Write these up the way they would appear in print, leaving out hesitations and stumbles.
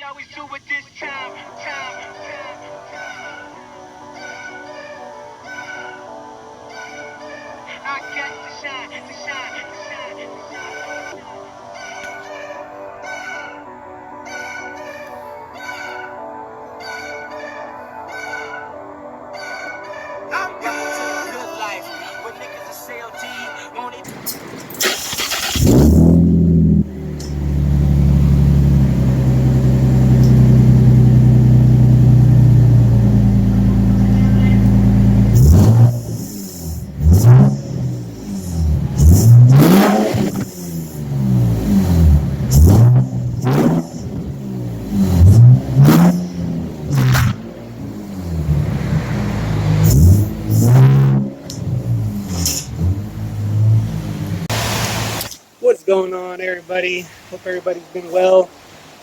always do it this time. I got the shine. I'm back to the good life. When niggas are CLG, won't it? What's going on, everybody? Hope everybody's been well.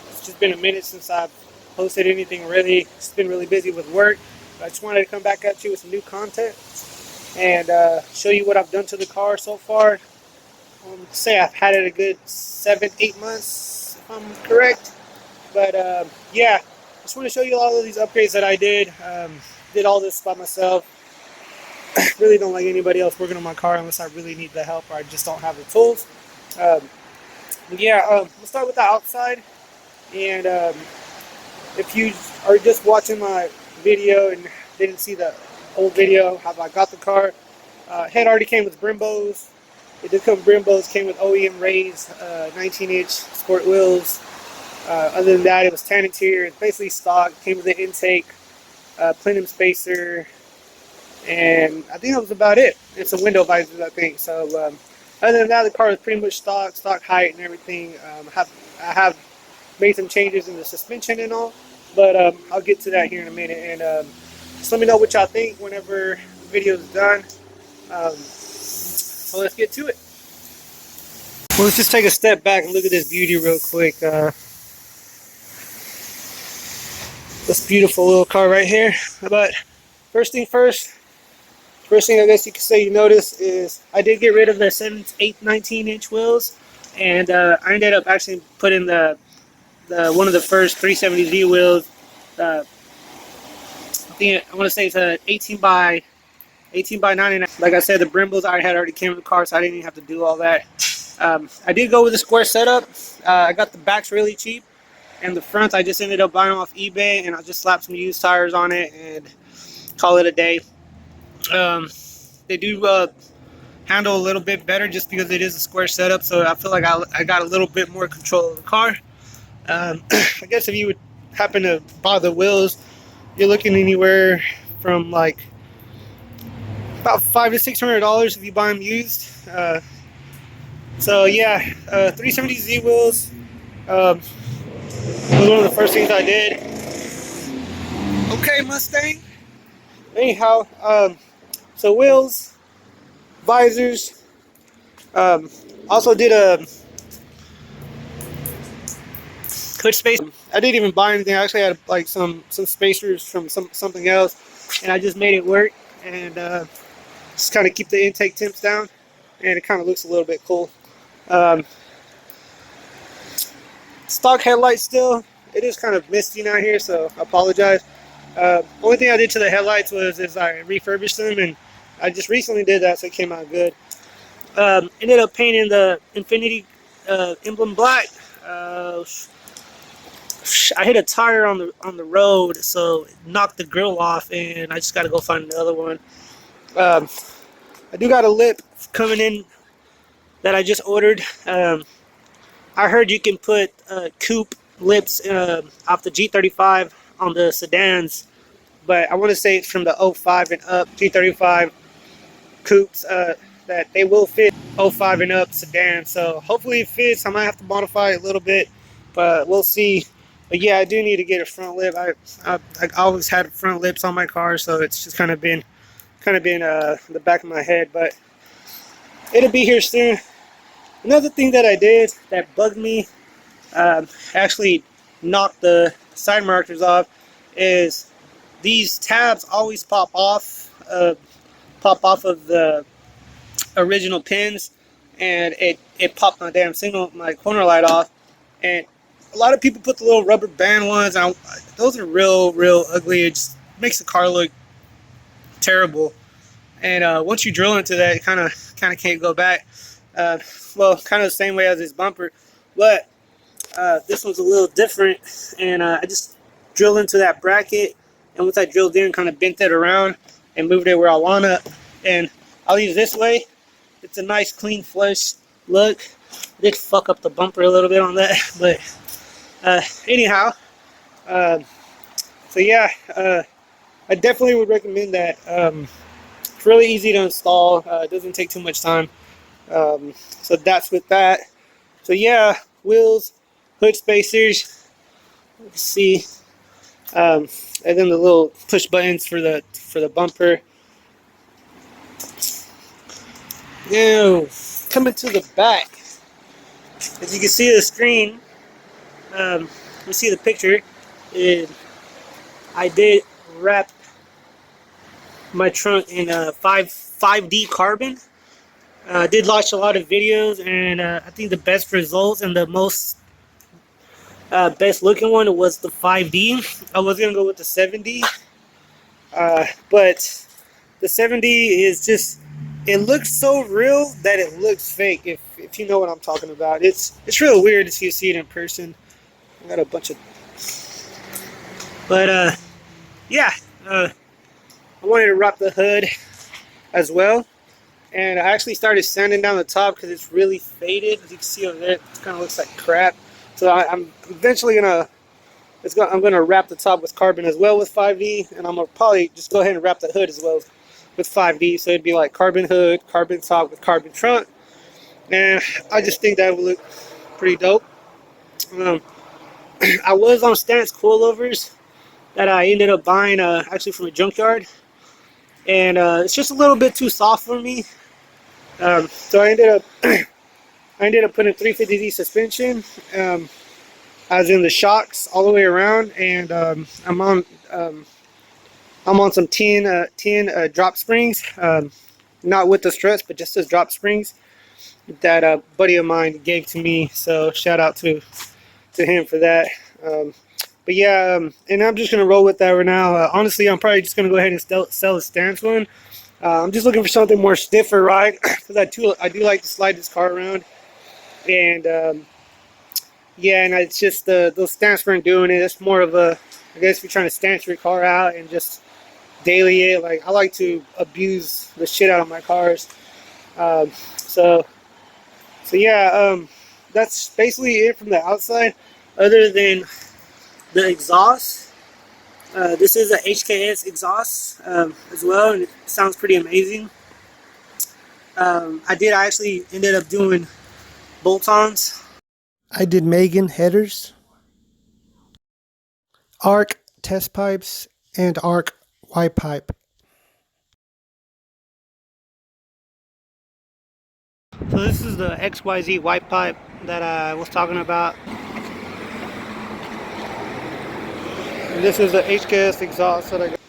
It's just been a minute since I've posted anything really. It's been really busy with work. I just wanted to come back at you with some new content and show you what I've done to the car so far. Say I've had it a good 7-8 months, if I'm correct. But yeah, I just want to show you all of these upgrades that I did. Did all this by myself. Really don't like anybody else working on my car unless I really need the help or I just don't have the tools. We'll start with the outside. And if you are just watching my video and didn't see the old video, how I got the car, head already came with Brembos. It did come Brembos, came with OEM raised 19-inch sport wheels. Other than that, it was tan interior. It's basically stock. Came with an intake, plenum spacer, and I think that was about it. And some window visors, I think. So other than that, the car is pretty much stock height and everything. I have made some changes in the suspension and all, but I'll get to that here in a minute. And just let me know what y'all think whenever the video is done. So let's get to it. Well, let's just take a step back and look at this beauty real quick. This beautiful little car right here. But first thing I guess you could say you notice is I did get rid of the 19-inch wheels, and I ended up actually putting the one of the first 370Z wheels. I want to say it's a 18 by 99. Like I said, the Brembos I had already came with the car, so I didn't even have to do all that. I did go with a square setup. I got the backs really cheap, and the fronts I just ended up buying off eBay, and I just slapped some used tires on it and call it a day. They do handle a little bit better just because it is a square setup, so I feel like I got a little bit more control of the car. I guess if you would happen to buy the wheels, you're looking anywhere from like about $500 to $600 if you buy them used. So yeah, 370Z wheels was one of the first things I did. Okay, Mustang. Anyhow, so wheels, visors. Also did a hood space. I didn't even buy anything. I actually had like some spacers from something else, and I just made it work. And just kind of keep the intake temps down, and it kind of looks a little bit cool. Stock headlights still. It is kind of misty out here, so I apologize. Only thing I did to the headlights is I refurbished them, and I just recently did that, so it came out good. Ended up painting the Infinity emblem black. I hit a tire on the road, so it knocked the grill off, and I just got to go find another one. I do got a lip coming in that I just ordered. I heard you can put coupe lips off the G35 on the sedans, but I want to say it's from the 05 and up G35 coupes that they will fit 05 and up sedans. So hopefully it fits. I might have to modify it a little bit, but we'll see. But yeah, I do need to get a front lip. I always had front lips on my car, so it's just kind of been the back of my head, but it'll be here soon. Another thing that I did that bugged me, actually knocked the side markers off, is these tabs always pop off of the original pins, and it popped my damn my corner light off, and a lot of people put the little rubber band ones. Those are real ugly. It just makes the car look terrible. And once you drill into that, it kind of can't go back. Well, kind of the same way as this bumper, but this one's a little different. And I just drilled into that bracket, and once I drilled in, kind of bent it around and moved it where I want to. And I'll use this way. It's a nice, clean, flush look. I did fuck up the bumper a little bit on that, but anyhow. So yeah, I definitely would recommend that. It's really easy to install. It doesn't take too much time. So that's with that. So yeah, wheels, hood spacers. Let's see, and then the little push buttons for the bumper. Now coming to the back, as you can see the screen, you see the picture. I did wrap my trunk in 5D carbon. I did watch a lot of videos, and I think the best results and the most best looking one was the 5D. I was gonna go with the 7D, but the 7D is just, it looks so real that it looks fake. If you know what I'm talking about, it's real weird if you see it in person. I got a bunch of, but yeah, I wanted to wrap the hood as well, and I actually started sanding down the top because it's really faded. As you can see over there, it kind of looks like crap. So I'm eventually I'm gonna wrap the top with carbon as well with 5D, and I'm gonna probably just go ahead and wrap the hood as well with 5D. So it'd be like carbon hood, carbon top with carbon trunk, and I just think that would look pretty dope. I was on stance coilovers that I ended up buying actually from a junkyard, and it's just a little bit too soft for me. So I ended up putting 350Z suspension, as in the shocks all the way around, and I'm on some 10 drop springs, not with the struts, but just as drop springs that a buddy of mine gave to me. So shout out to him for that. But yeah, and I'm just gonna roll with that right now. Honestly, I'm probably just gonna go ahead and sell a stance one. I'm just looking for something more stiffer, right? Because I do like to slide this car around, and yeah, and it's just those stance weren't doing it. It's more of a, I guess if you're trying to stance your car out and just daily it. Like, I like to abuse the shit out of my cars. So yeah, that's basically it from the outside, other than the exhaust. This is a Hks exhaust as well, and it sounds pretty amazing. I actually ended up doing bolt-ons. I did Megan headers, arc test pipes, and arc Y pipe. So this is the XYZ white pipe that I was talking about. And this is the Hks exhaust that I got.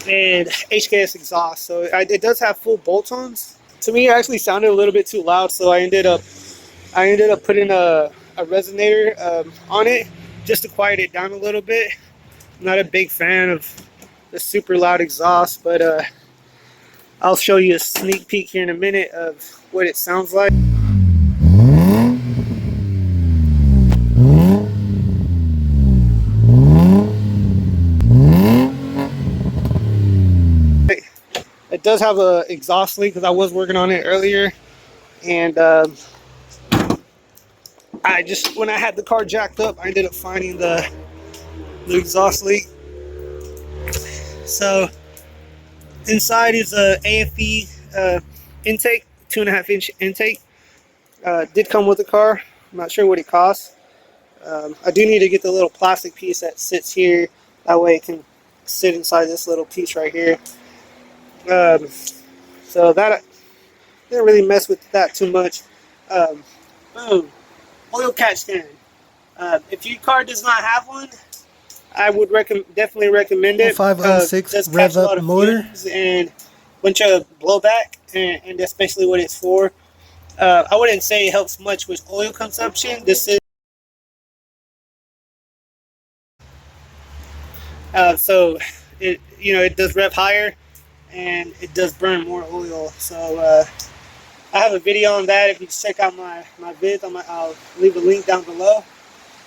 And Hks exhaust. So it does have full bolt-ons. To me, it actually sounded a little bit too loud, so I ended up putting a resonator on it just to quiet it down a little bit. I'm not a big fan of the super loud exhaust, but I'll show you a sneak peek here in a minute of what it sounds like. It does have a exhaust leak because I was working on it earlier, and when I had the car jacked up, I ended up finding the exhaust leak. So inside is a AFE intake, 2.5 inch intake. Did come with the car. I'm not sure what it costs. I do need to get the little plastic piece that sits here. That way it can sit inside this little piece right here. So that I didn't really mess with that too much. Boom, oil catch stand. If your car does not have one, I would definitely recommend it. 506 rev up motor and a bunch of blowback, and that's basically what it's for. I wouldn't say it helps much with oil consumption. This is So it, it does rev higher and it does burn more oil. So I have a video on that. If you check out my vids, I'll leave a link down below.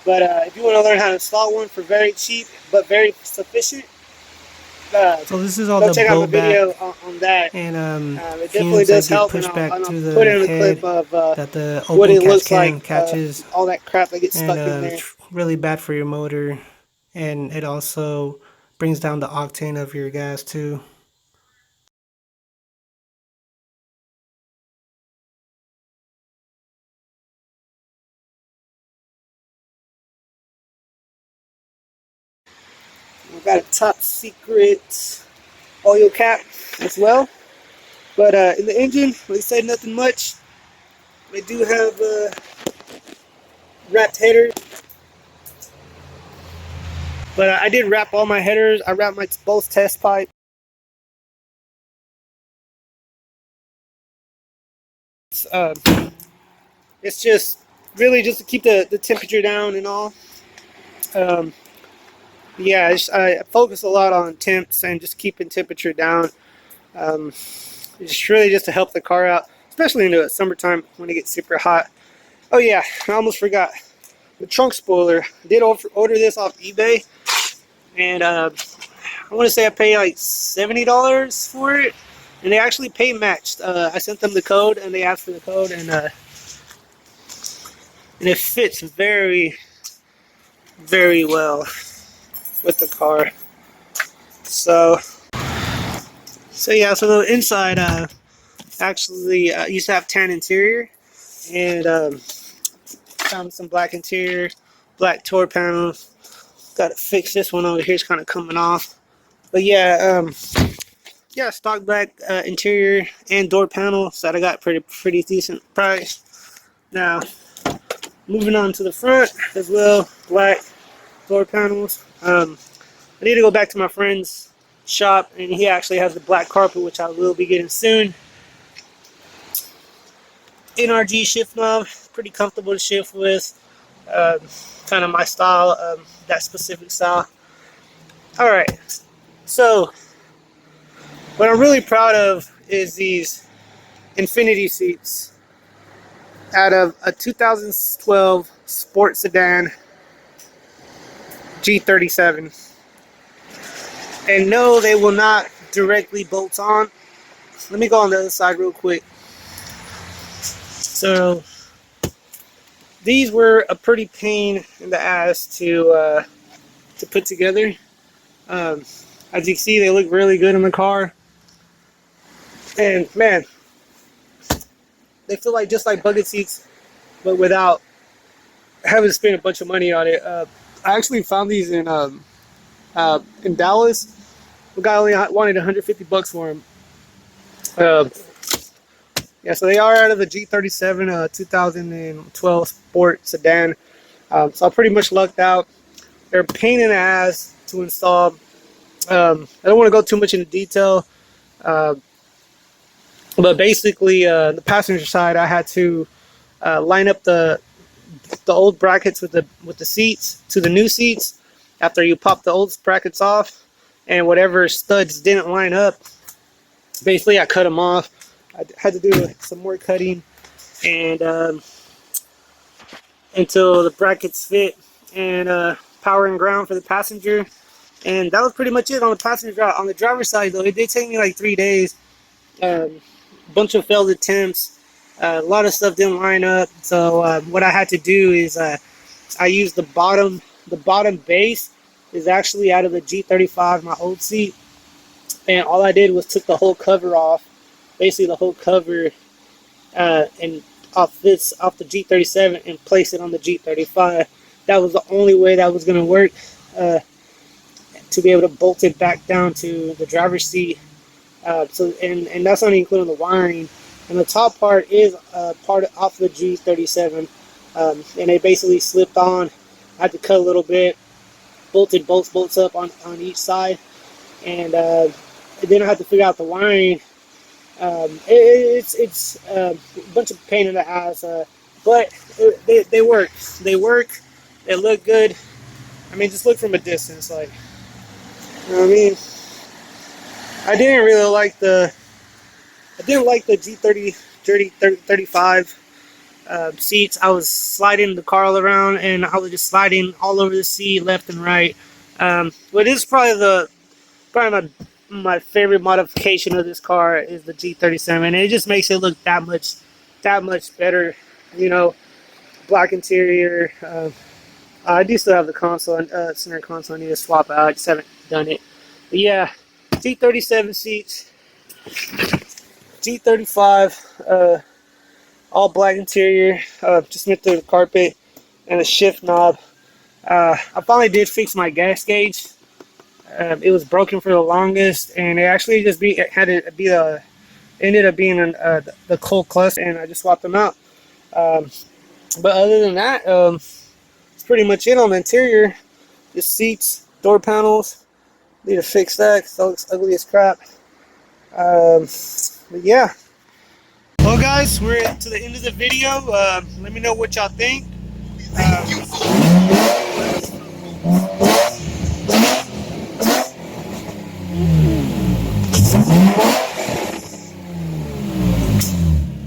But if you want to learn how to install one for very cheap but very sufficient, So this is all go the check out my video blowback on that. and It definitely fumes that does get help, and pushed back I'll to put the in a head clip of that the what open it catch looks can like, catches, all that crap that gets and stuck in there. it's really bad for your motor, and it also brings down the octane of your gas too. We've got a top secret oil cap as well. But in the engine, like I said, nothing much. They do have wrapped headers. But I did wrap all my headers. I wrapped my both test pipe. Uh, it's just really just to keep the temperature down and all. Um, yeah, I focus a lot on temps and just keeping temperature down. It's really just to help the car out, especially in the summertime when it gets super hot. Oh yeah, I almost forgot. The trunk spoiler. I did order this off eBay, and I want to say I paid like $70 for it, and they actually pay matched. I sent them the code, and they asked for the code, and it fits very, very well with the car. So yeah, so the inside actually used to have tan interior, and found some black interior, black door panels. Got to fix this one over here. It's kind of coming off. But yeah, yeah, stock black interior and door panels that I got pretty decent price. Now, moving on to the front as well, black door panels. I need to go back to my friend's shop, and he actually has the black carpet, which I will be getting soon. NRG shift knob, pretty comfortable to shift with. Kind of my style, that specific style. All right, so what I'm really proud of is these infinity seats out of a 2012 Sport Sedan G37. And no, they will not directly bolt on. Let me go on the other side real quick. So these were a pretty pain in the ass to put together. As you can see, they look really good in the car. And man, they feel like just like bucket seats, but without having to spend a bunch of money on it. I actually found these in Dallas. The guy only wanted $150 for them. Yeah, so they are out of the G37 2012 Sport Sedan. So I pretty much lucked out. They're a pain in the ass to install. I don't want to go too much into detail, but basically, the passenger side, I had to line up the old brackets with the seats to the new seats after you pop the old brackets off, and whatever studs didn't line up, basically I cut them off. I had to do some more cutting, and until the brackets fit, and power and ground for the passenger, and that was pretty much it on the passenger. On the driver's side though, it did take me like 3 days. Bunch of failed attempts. A lot of stuff didn't line up. So what I had to do is I used the bottom base is actually out of the G35, my old seat, and all I did was took the whole cover off, basically the whole cover, and off the G37 and place it on the G35. That was the only way that was gonna work, to be able to bolt it back down to the driver's seat. And that's not including the wiring. And the top part is part off the G37, and it basically slipped on. I had to cut a little bit, bolted both bolts up on each side, and then I had to figure out the wiring. It's a bunch of pain in the ass, but they work. They work. They look good. I mean, just look from a distance, like I mean, I didn't really like the G35 seats. I was sliding the car all around, and I was just sliding all over the seat, left and right. But this is probably my favorite modification of this car is the G37. It just makes it look that much better. You know, black interior. I do still have the console, center console. I need to swap out. I just haven't done it. But yeah, G37 seats, G35, all black interior. Just went through the carpet and a shift knob. I finally did fix my gas gauge. It was broken for the longest, and it actually just ended up being the cold cluster, and I just swapped them out. But other than that, it's pretty much it on the interior. Just seats, door panels. Need to fix that because that looks ugly as crap. But yeah. Well, guys, we're to the end of the video. Let me know what y'all think.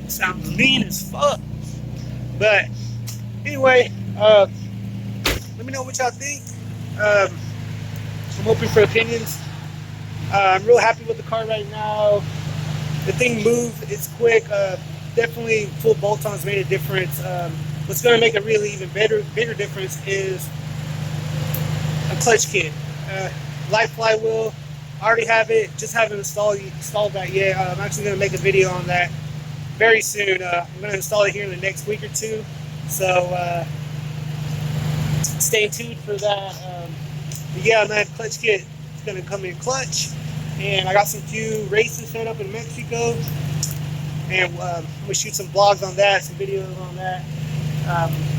Sounds mean as fuck. But anyway, let me know what y'all think. I'm open for opinions. I'm real happy with the car right now. The thing moved, it's quick. Definitely full bolt-ons made a difference. What's going to make a really even bigger difference is a clutch kit. Light flywheel, I already have it, just haven't installed that yet. I'm actually going to make a video on that very soon. I'm going to install it here in the next week or two. So stay tuned for that. But yeah, man, clutch kit is going to come in clutch. And I got some few races set up in Mexico. And I'm going to shoot some vlogs on that, some videos on that.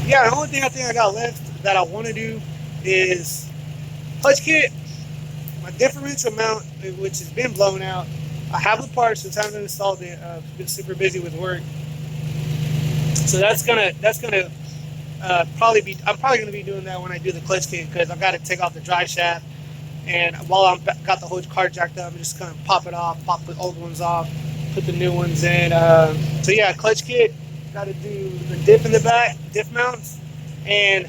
Yeah, the only thing I think I got left that I want to do is clutch kit, my differential mount, which has been blown out. I have the parts since I haven't installed it. Been super busy with work. So that's gonna probably be. I'm probably gonna be doing that when I do the clutch kit because I've got to take off the drive shaft, and while I'm got the whole car jacked up, I'm just gonna pop it off, pop the old ones off, put the new ones in. So yeah, clutch kit. Got to do the diff in the back, diff mounts, and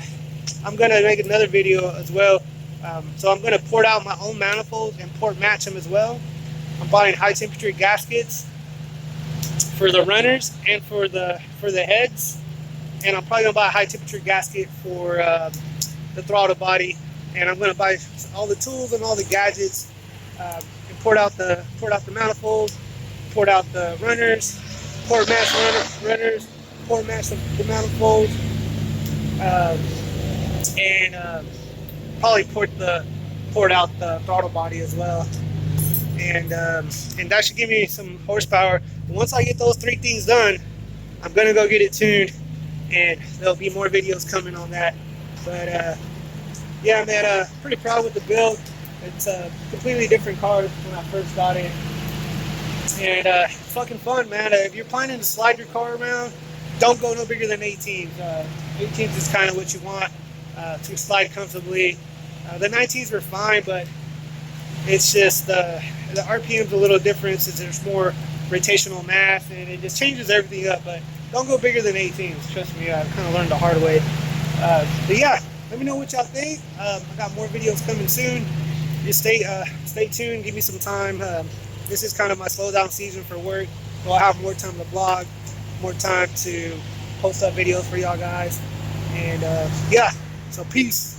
I'm gonna make another video as well. So I'm gonna port out my own manifolds and port match them as well. I'm buying high temperature gaskets for the runners and for the heads. And I'm probably gonna buy a high temperature gasket for the throttle body, and I'm gonna buy all the tools and all the gadgets, and port out the manifolds, port out the runners, port match runners, port match the manifolds, and probably port out the throttle body as well, and that should give me some horsepower. And once I get those three things done, I'm gonna go get it tuned. And there'll be more videos coming on that. But yeah, man, pretty proud with the build. It's a completely different car when I first got it. And it's fucking fun, man. If you're planning to slide your car around, don't go no bigger than 18s. 18s is kind of what you want to slide comfortably. The 19s were fine, but it's just the RPM's a little different since there's more rotational mass, and it just changes everything up. But don't go bigger than 18s. Trust me, I kind of learned the hard way. But yeah, let me know what y'all think. I got more videos coming soon. Just stay tuned. Give me some time. This is kind of my slow down season for work. So I'll have more time to vlog, more time to post up videos for y'all guys. And yeah, so peace.